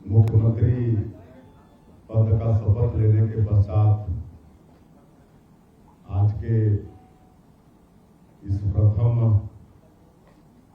मुख्यमंत्री पद का शपथ लेने के पश्चात आज के इस प्रथम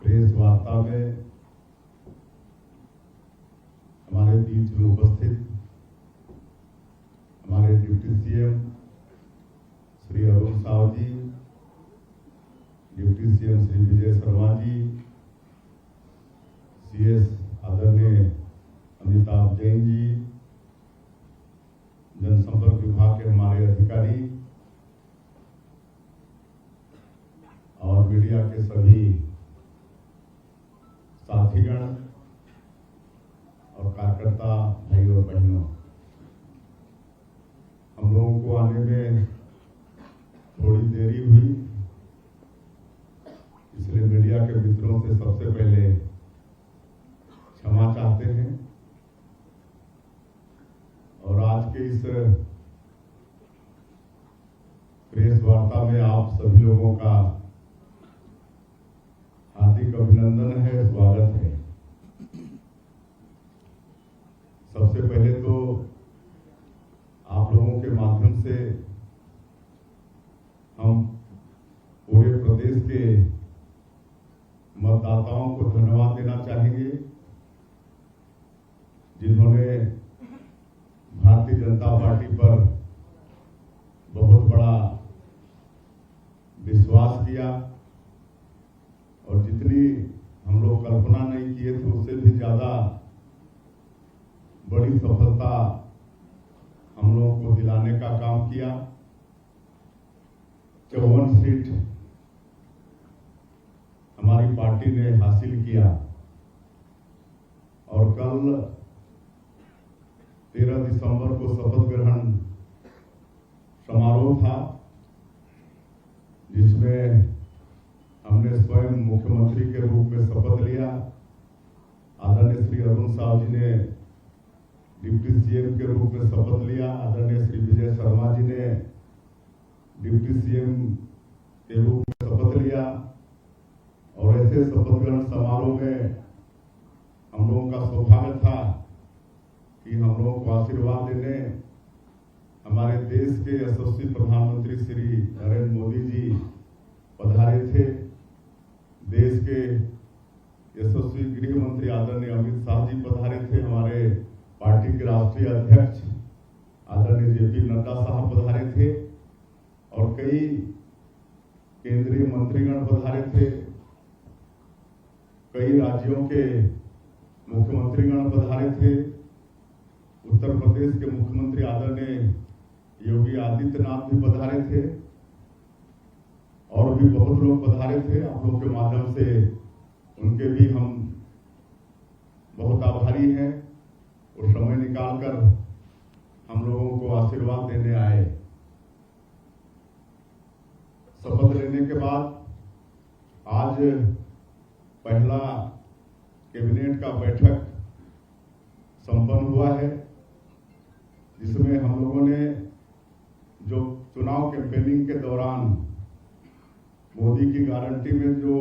प्रेस वार्ता में हमारे बीच में उपस्थित हमारे डिप्टी सीएम श्री अरुण साव जी, deputy CM Shri Vijay Sharma ji, CS आदरणीय अमिताभ जैन जी, जनसंपर्क विभाग के हमारे अधिकारी और मीडिया के सभी साथीगण और कार्यकर्ता भाई और बहनों, हम लोगों को आने में थोड़ी देरी हुई, इसलिए मीडिया के मित्रों से सबसे पहले क्षमा चाहते हैं। और आज के इस प्रेस वार्ता में आप सभी लोगों का हार्दिक अभिनंदन है, स्वागत है। सबसे पहले तो आप लोगों के माध्यम से हम पूरे प्रदेश के मतदाताओं को धन्यवाद देना चाहेंगे, जिन्होंने भारतीय जनता पार्टी पर बहुत बड़ा विश्वास किया और जितनी हम लोग कल्पना नहीं किए थे उससे भी ज्यादा बड़ी सफलता हम लोगों को दिलाने का काम किया। 54 सीट हमारी पार्टी ने हासिल किया और कल 13 दिसंबर को शपथ ग्रहण समारोह था, जिसमें हमने स्वयं मुख्यमंत्री के रूप में शपथ लिया। आदरणीय श्री अरुण साव जी ने डिप्टी सीएम के रूप में शपथ लिया, आदरणीय श्री विजय शर्मा जी ने डिप्टी सीएम के रूप में शपथ लिया। और ऐसे शपथ ग्रहण समारोह में हम लोगों का सौभाग्य था कि हम लोगों को आशीर्वाद देने हमारे देश के यशस्वी प्रधानमंत्री श्री नरेंद्र मोदी जी पधारे थे। देश के यशस्वी गृह मंत्री आदरणीय अमित शाह जी पधारे थे। हमारे पार्टी के राष्ट्रीय अध्यक्ष आदरणीय जेपी नड्डा साहब पधारे थे और कई केंद्रीय मंत्रीगण पधारे थे। कई राज्यों के मुख्यमंत्रीगण पधारे थे। उत्तर प्रदेश के मुख्यमंत्री आदरणीय योगी आदित्यनाथ भी पधारे थे और भी बहुत लोग पधारे थे। आप लोगों के माध्यम से उनके भी हम बहुत आभारी हैं और समय निकालकर हम लोगों को आशीर्वाद देने आए। शपथ लेने के बाद आज पहला कैबिनेट का बैठक संपन्न हुआ है, जिसमें हम लोगों ने जो चुनाव कैंपेनिंग के दौरान मोदी की गारंटी में जो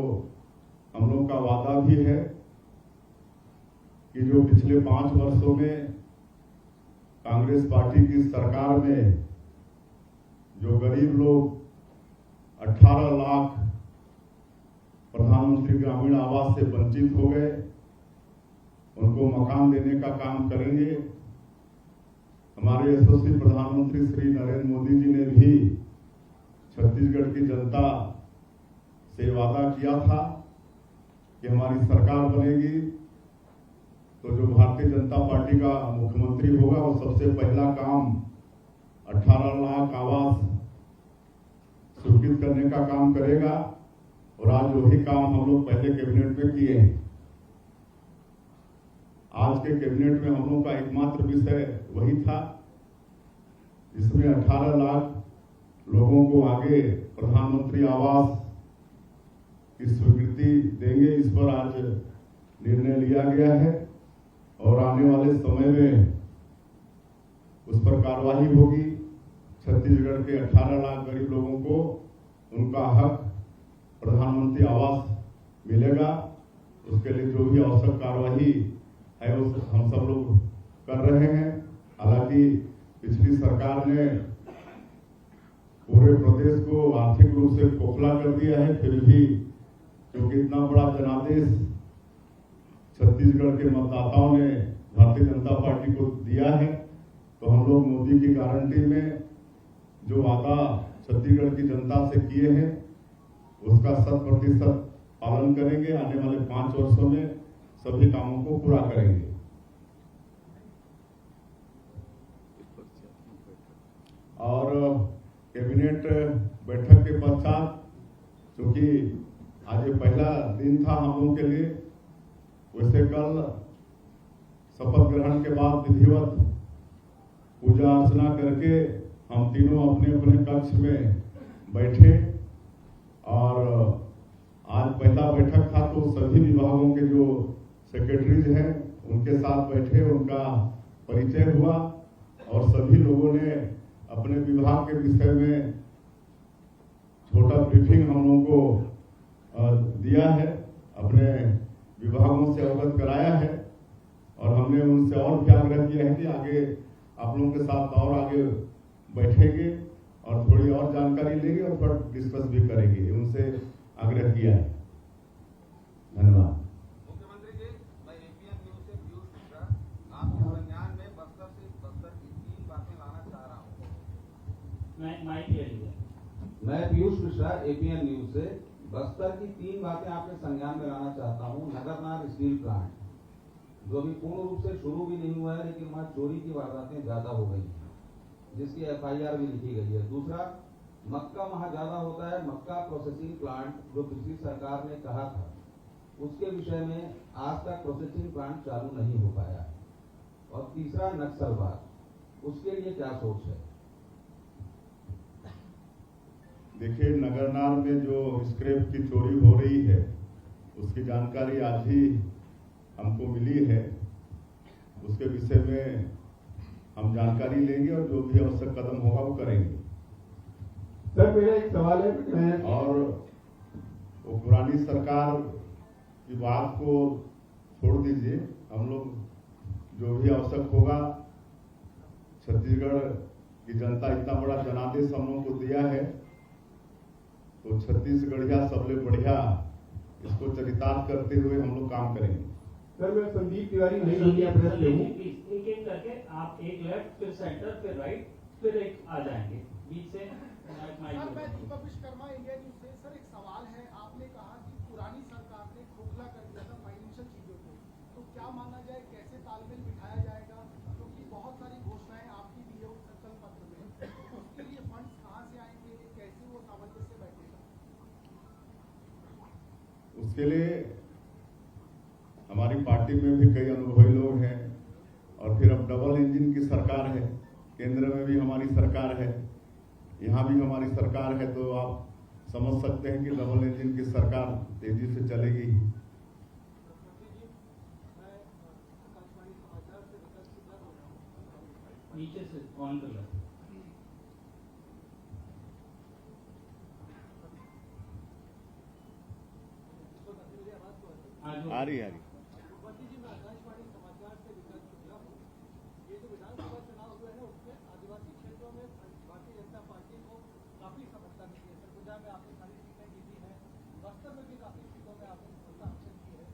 हम लोगों का वादा भी है कि जो पिछले 5 वर्षों में कांग्रेस पार्टी की सरकार में जो गरीब लोग 18 लाख प्रधानमंत्री ग्रामीण आवास से वंचित हो गए, उनको मकान देने का काम करेंगे। हमारे यशस्वी प्रधानमंत्री श्री नरेंद्र मोदी जी ने भी छत्तीसगढ़ की जनता से वादा किया था कि हमारी सरकार बनेगी तो जो भारतीय जनता पार्टी का मुख्यमंत्री होगा वो सबसे पहला काम 18 लाख आवास स्वीकृत करने का काम करेगा। और आज वही काम हम लोग पहले कैबिनेट में किए हैं। आज के कैबिनेट में हम लोगों का एकमात्र विषय वही था, जिसमें 18 लाख लोगों को आगे प्रधानमंत्री आवास की स्वीकृति देंगे। इस पर आज निर्णय लिया गया है और आने वाले समय में उस पर कार्रवाई होगी। छत्तीसगढ़ के 18 लाख गरीब लोगों को उनका हक प्रधानमंत्री आवास मिलेगा। उसके लिए जो भी आवश्यक कार्यवाही है उस हम सब लोग रहे हैं। हालांकि पिछली सरकार ने पूरे प्रदेश को आर्थिक रूप से खोखला कर दिया है, फिर भी क्योंकि इतना बड़ा जनादेश छत्तीसगढ़ के मतदाताओं ने भारतीय जनता पार्टी को दिया है, तो हम लोग मोदी की गारंटी में जो वादा छत्तीसगढ़ की जनता से किए हैं उसका 100% पालन करेंगे। आने वाले 5 वर्षों में सभी कामों को पूरा करेंगे। और कैबिनेट बैठक के पश्चात, क्योंकि आज ये पहला दिन था हम लोगों के लिए, वैसे कल शपथ ग्रहण के बाद विधिवत पूजा अर्चना करके हम तीनों अपने अपने कक्ष में बैठे और आज पहला बैठक था तो सभी विभागों के जो सेक्रेटरीज हैं उनके साथ बैठे, उनका परिचय हुआ और सभी लोगों ने अपने विभाग के विषय में छोटा ब्रीफिंग हम लोगों को दिया है, अपने विभागों से अवगत कराया है और हमने उनसे और भी आग्रह किया है कि आगे आप लोगों के साथ और आगे बैठेंगे और थोड़ी और जानकारी लेंगे और थोड़ा डिस्कस भी करेंगे, उनसे आग्रह किया है। धन्यवाद। मुख्यमंत्री जी, मैं एपीएन न्यूज से पीयूष मिश्रा आपके संज्ञान में बस्तर से बस्तर की 3 बातें लाना चाह रहा हूँ। मैं पीयूष मिश्रा एपीएन न्यूज से बस्तर की 3 बातें आपके संज्ञान में लाना चाहता हूँ। नगरनार स्टील प्लांट, जो अभी पूर्ण रूप से शुरू भी नहीं हुआ है, लेकिन वहाँ चोरी की वारदातें ज्यादा हो गई हैं, जिसकी एफआईआर भी लिखी गई है। दूसरा, मक्का वहाँ ज्यादा होता है, मक्का प्रोसेसिंग प्लांट जो पिछली सरकार ने कहा था, उसके विषय में आज तक प्रोसेसिंग प्लांट चालू नहीं हो पाया। और तीसरा, नक्सलवाद, उसके लिए क्या सोच है? देखिए, नगरनार में जो स्क्रैप की चोरी हो रही है उसकी जानकारी आज ही हमको मिली है। उसके विषय में हम जानकारी लेंगे और जो भी आवश्यक कदम होगा वो करेंगे। सर, मेरा एक सवाल है। और वो पुरानी सरकार की बात को छोड़ दीजिए, हम लोग जो भी आवश्यक होगा, छत्तीसगढ़ की जनता इतना बड़ा जनादेश हम लोग को दिया है तो छत्तीसगढ़िया सबले बढ़िया इसको चरितार्थ करते हुए हम लोग काम करेंगे। सर, मैं संदीप तिवारी नई इंडिया प्रेस से हूँ। एक एक करके आप एक लेफ्ट, फिर सेंटर, फिर राइट, फिर एक आ जाएंगे बीच से। सर, मैं दीपक विश्वकर्मा, इंडिया न्यूज से। सर, एक सवाल है, आपने कहा कि पुरानी सरकार ने खोखला कर दिया था फाइनेंशियल चीजों को, तो क्या माना जाए, कैसे तालमेल बिठाया जाएगा? क्योंकि बहुत सारी घोषणाएं आपकी भी है उस संकल्प पत्र में, उसके लिए फंड्स कहाँ से आएंगे, कैसे वो सामंजस्य बैठेगा? उसके लिए हमारी पार्टी में भी कई अनुभवी लोग हैं और फिर अब डबल इंजन की सरकार है, केंद्र में भी हमारी सरकार है, यहाँ भी हमारी सरकार है, तो आप समझ सकते हैं कि डबल इंजन की सरकार तेजी से चलेगी। नीचे से ऑन कर लो। आ रही ये जो विधानसभा चुनाव हुए हैं उसमें आदिवासी क्षेत्रों में भारतीय जनता पार्टी को काफी सफलता मिली है। सरगुजा में आपने सारी सीटें जीती हैं, बस्तर में भी काफी सीटों में आपने सफलता हासिल की है।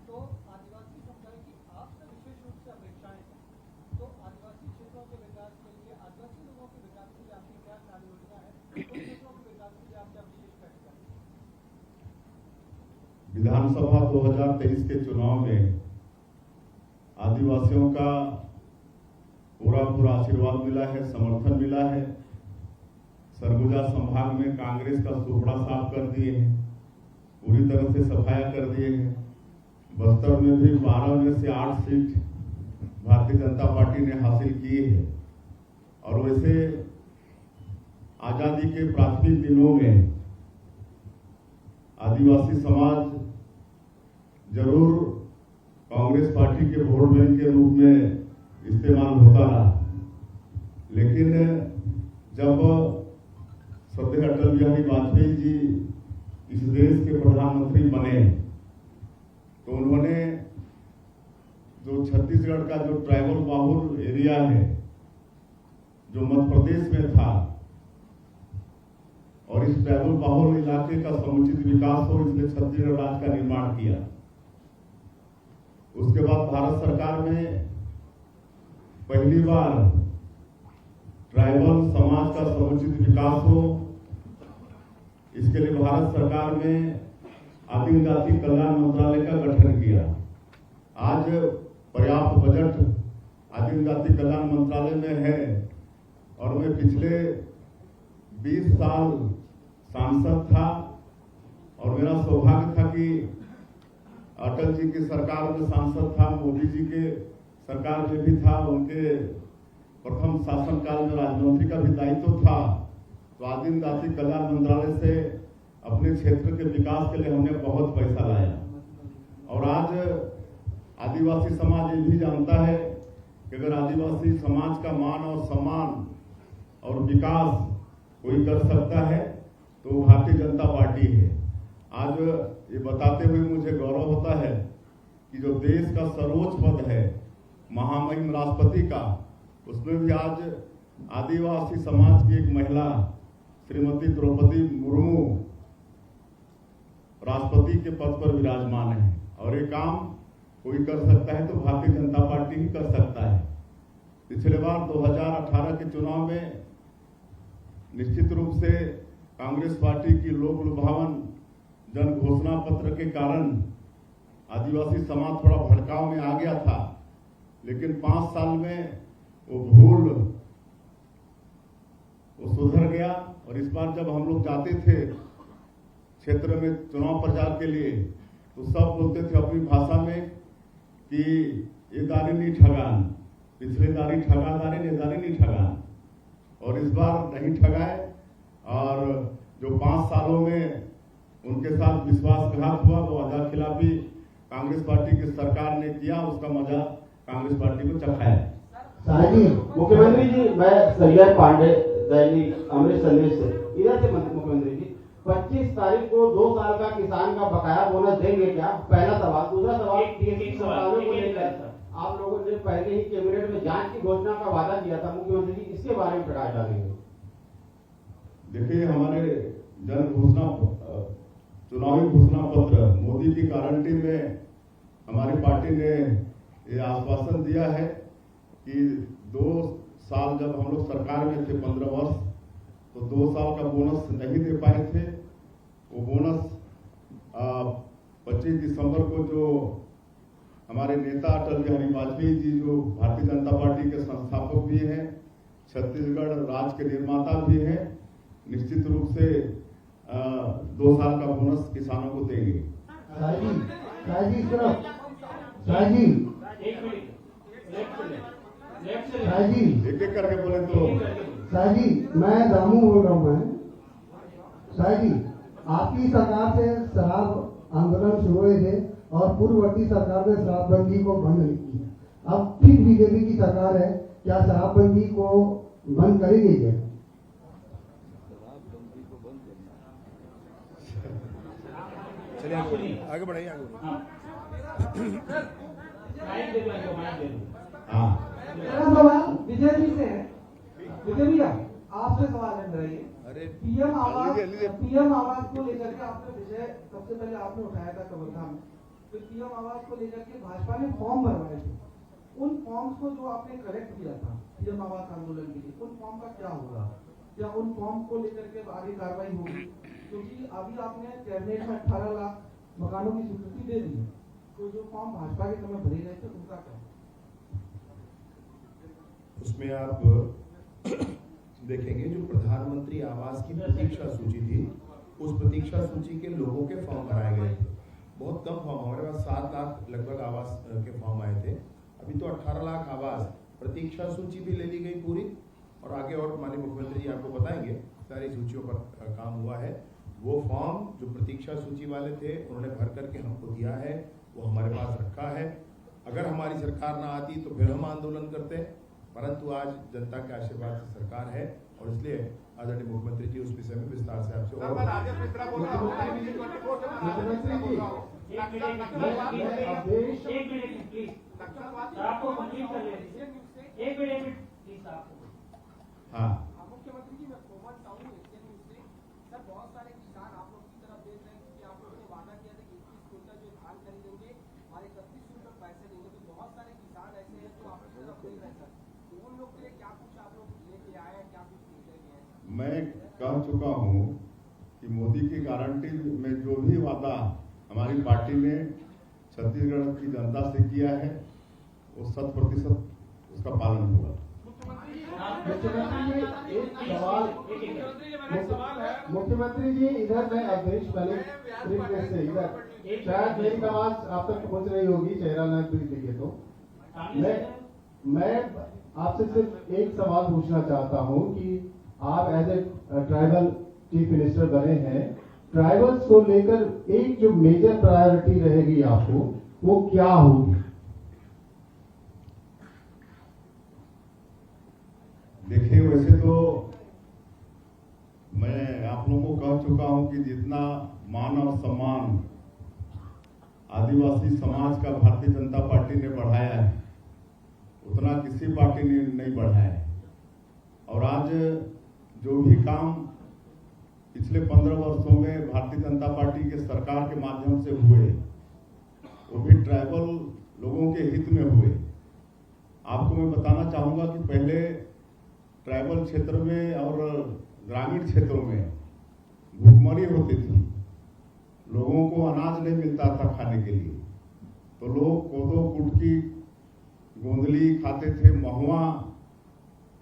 तो आदिवासी समुदाय की आपसे विशेष रूप से अपेक्षाएं हैं, तो आदिवासी क्षेत्रों के विकास के लिए, आदिवासी लोगों के विकास के लिए आपकी क्या कार्य योजना है? उन क्षेत्रों के विकास के लिए आप क्या विशेष करेंगे? विधानसभा 2023 के चुनाव में आदिवासियों का पूरा आशीर्वाद मिला है, समर्थन मिला है। सरगुजा संभाग में कांग्रेस का सुपड़ा साफ कर दिए हैं, पूरी तरह से सफाया कर दिए हैं। बस्तर में भी 12 में से 8 सीट भारतीय जनता पार्टी ने हासिल की है। और वैसे आजादी के प्राथमिक दिनों में आदिवासी समाज जरूर कांग्रेस पार्टी के वोट बैंक के रूप में इस्तेमाल होता रहा, लेकिन जब श्रद्धेय अटल बिहारी वाजपेयी जी इस देश के प्रधानमंत्री बने तो उन्होंने जो छत्तीसगढ़ का जो ट्राइबल बाहुल एरिया है, जो मध्य प्रदेश में था, और इस ट्राइबल बाहुल इलाके का समुचित विकास हो, इसलिए छत्तीसगढ़ राज्य का निर्माण किया। उसके बाद भारत सरकार में पहली बार ट्राइबल समाज का समुचित विकास हो, इसके लिए भारत सरकार में आदिम जाति कल्याण मंत्रालय का गठन किया। आज पर्याप्त बजट आदिम जाति कल्याण मंत्रालय में है, और मैं पिछले 20 साल सांसद था, और मेरा सौभाग्य था कि अटल जी की सरकार में सांसद था, मोदी जी के सरकार में भी था, उनके प्रथम शासनकाल में राज्यमंत्री का भी दायित्व था। तो आदिम जाति कल्याण मंत्रालय से अपने क्षेत्र के विकास के लिए हमने बहुत पैसा लाया, और आज आदिवासी समाज ये भी जानता है कि अगर आदिवासी समाज का मान और सम्मान और विकास कोई कर सकता है तो भारतीय जनता पार्टी है। आज ये बताते हुए मुझे गौरव होता है कि जो देश का सर्वोच्च पद है महामहिम राष्ट्रपति का, उसमें भी आज आदिवासी समाज की एक महिला श्रीमती द्रौपदी मुर्मू राष्ट्रपति के पद पर विराजमान है, और ये काम कोई कर सकता है तो भारतीय जनता पार्टी ही कर सकता है। पिछले बार 2018 के चुनाव में निश्चित रूप से कांग्रेस पार्टी की लोक लुभावन जन घोषणा पत्र के कारण आदिवासी समाज थोड़ा भड़काव में आ गया था, लेकिन 5 साल में वो भूल वो सुधर गया। और इस बार जब हम लोग जाते थे क्षेत्र में चुनाव प्रचार के लिए, तो सब बोलते थे अपनी भाषा में कि ये दारी नहीं ठगान, पिछले दारी ठगा दारी ने दारी नहीं ठगान, और इस बार नहीं ठगाए। और जो 5 सालों में उनके साथ विश्वासघात हुआ, वो आधा खिलाफी कांग्रेस पार्टी की सरकार ने किया, उसका मजा कांग्रेस पार्टी को चखाया। मुख्यमंत्री जी, मैं सरिया पांडे, दैनिक अमृत संदेश से इधर से मुख्यमंत्री जी, 25 तारीख को 2 साल का किसान का बकाया बोनस देंगे क्या? पहला सवाल। दूसरा सवाल, आप लोगों ने पहले ही कैबिनेट में जांच की घोषणा का वादा किया था, मुख्यमंत्री जी इसके बारे में प्रकाश डालेंगे? देखिए, हमारे जन घोषणा चुनावी घोषणा पत्र मोदी की गारंटी में हमारी पार्टी ने ये आश्वासन दिया है कि 2 साल जब हम लोग सरकार में थे 15 वर्ष, तो 2 साल का बोनस नहीं दे पाए थे। वो बोनस 25 दिसंबर को जो हमारे नेता अटल बिहारी वाजपेयी जी, जो भारतीय जनता पार्टी के संस्थापक भी हैं, छत्तीसगढ़ राज्य के निर्माता भी हैं, निश्चित रूप से 2 साल का बोनस किसानों को देंगे। एक एक करके बोले तो शाहजी, मैं दामू बोल रहा हूँ। शाहजी, आपकी सरकार से शराब आंदोलन शुरू हुए थे और पूर्ववर्ती सरकार ने शराबबंदी को बंद नहीं किया। अब फिर बीजेपी की सरकार है, क्या शराबबंदी को बंद करेगी क्या? चलिए आगे बढ़ाइए, आगे सवाल विजय जी से है। विजय भैया, आपसे सवाल है मेरा ये। अरे पीएम आवास को लेकर के आपने विषय सबसे पहले आपने उठाया था कबरधाम में, फिर पीएम आवास को लेकर के भाजपा ने फॉर्म भरवाए थे। उन फॉर्म्स को जो आपने करेक्ट किया था पीएम आवास आंदोलन के लिए, उन फॉर्म का क्या होगा? क्या उन फॉर्म को लेकर के आगे कार्रवाई होगी? क्योंकि अभी आपने कैबिनेट में 18 लाख मकानों की स्वीकृति दे दी है, तो जो फॉर्म भाजपा के समय भरे गए थे उनका क्या? उसमें आप देखेंगे जो प्रधानमंत्री आवास की प्रतीक्षा सूची थी, उस प्रतीक्षा सूची के लोगों के फॉर्म भराए गए थे। बहुत कम फॉर्म, हमारे पास 7 लाख लगभग आवास के फॉर्म आए थे। अभी तो 18 लाख आवास, प्रतीक्षा सूची भी ले ली गई पूरी, और आगे और माननीय मुख्यमंत्री जी आपको बताएंगे सारी सूचियों पर काम हुआ है। वो फॉर्म जो प्रतीक्षा सूची वाले थे उन्होंने भर करके हमको दिया है, वो हमारे पास रखा है। अगर हमारी सरकार ना आती तो फिर हम आंदोलन करते, परंतु आज जनता के आशीर्वाद से सरकार है, और इसलिए आदरणीय मुख्यमंत्री जी उस विषय में विस्तार से आपसे और सर आपको कंप्लीट कर लेंगे। एक मिनट प्लीज आपको। हाँ मुख्यमंत्री जी मैं कोमल साहू एशियन न्यूज से। सर बहुत सारे किसान आप लोग की तरफ देख रहे हैं क्योंकि आप लोगों ने वादा किया था कि 21 क्विंटल जो धान खरीदेंगे और 31 क्विंटल पैसे देंगे, तो बहुत सारे किसान ऐसे हैं जो आपकी तरफ देख रहे हैं सर, तो उन लोग के लिए क्या कुछ आप लोग लेके आए हैं, क्या कुछ निर्णय लिया है? मैं कह चुका हूँ कि मोदी की गारंटी में जो भी वादा हमारी पार्टी ने छत्तीसगढ़ की जनता से किया है वो 100% उसका पालन होगा। मुख्यमंत्री जी इधर मैं अवधेश मलिक ब्रिज से इधर शायद मेरी आवाज आप तक पहुंच रही होगी चेहरा नाथ ब्रिज दिखे तो मैं आपसे सिर्फ एक सवाल पूछना चाहता हूं कि आप as a tribal chief minister बने हैं, ट्राइबल्स को लेकर एक जो मेजर प्रायोरिटी रहेगी आपको वो क्या होगी? देखिए वैसे तो मैं आप लोगों को कह चुका हूं कि जितना मान और सम्मान आदिवासी समाज का भारतीय जनता पार्टी ने बढ़ाया है उतना किसी पार्टी ने नहीं बढ़ाया है। और आज जो भी काम पिछले 15 वर्षों में भारतीय जनता पार्टी के सरकार के माध्यम से हुए वो भी ट्राइबल लोगों के हित में हुए। आपको मैं बताना चाहूंगा कि पहले ट्राइबल क्षेत्र में और ग्रामीण क्षेत्रों में भूखमरी होती थी, लोगों को अनाज नहीं मिलता था खाने के लिए, तो लोग कोदो कुटकी गोंदली खाते थे, महुआ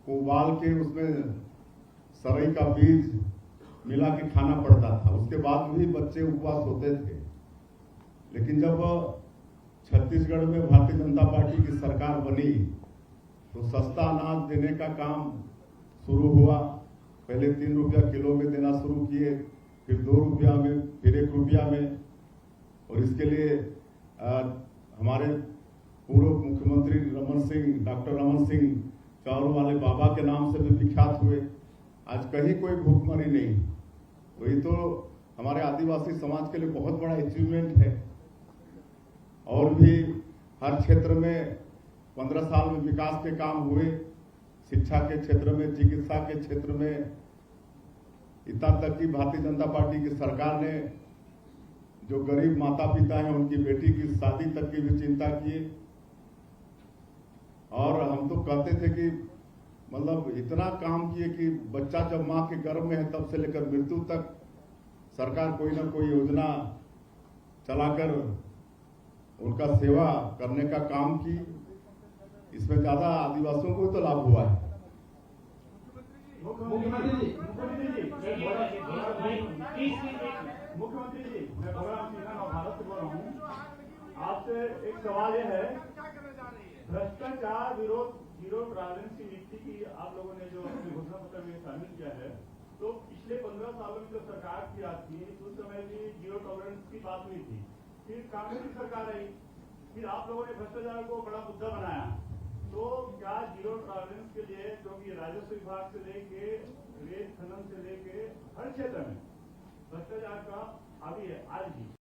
को उबाल के उसमें सरई का बीज मिला के खाना पड़ता था, उसके बाद भी बच्चे उपवास होते थे। लेकिन जब छत्तीसगढ़ में भारतीय जनता पार्टी की सरकार बनी तो सस्ता अनाज देने का काम शुरू हुआ। पहले 3 रुपया किलो में देना शुरू किए, फिर 2 रुपया में, फिर 1 रुपया में। और इसके लिए हमारे पूर्व मुख्यमंत्री डॉक्टर रमन सिंह चावल वाले बाबा के नाम से भी विख्यात हुए। आज कहीं कोई भूखमरी नहीं, तो ये तो हमारे आदिवासी समाज के लिए बहुत बड़ा अचीवमेंट है। और भी हर क्षेत्र में 15 साल में विकास के काम हुए, शिक्षा के क्षेत्र में, चिकित्सा के क्षेत्र में, इतना तक कि भारतीय जनता पार्टी की सरकार ने जो गरीब माता पिता हैं उनकी बेटी की शादी तक की भी चिंता की। और हम तो कहते थे कि मतलब इतना काम किए कि बच्चा जब मां के गर्भ में है तब से लेकर मृत्यु तक सरकार कोई ना कोई योजना चलाकर उनका सेवा करने का काम की। इसमें ज्यादा आदिवासियों को तो लाभ हुआ है। मुख्यमंत्री जी मैं बलराम सिन्हा भारत से बोल रहा हूँ। आपसे एक सवाल यह है, भ्रष्टाचार विरोध जीरो टॉलरेंस की नीति की आप लोगों ने जो अपने घोषणा पत्र में शामिल किया है, तो पिछले 15 सालों में जो सरकार की आती है उस समय भी जीरो टॉलरेंस की बात हुई थी। फिर कांग्रेस की सरकार आई, फिर आप लोगों ने भ्रष्टाचार को बड़ा मुद्दा बनाया। तो क्या जीरो टॉलरेंस के लिए, क्योंकि राजस्व विभाग से लेके रेत खनन से लेके हर क्षेत्र में भ्रष्टाचार का हावी है आज भी,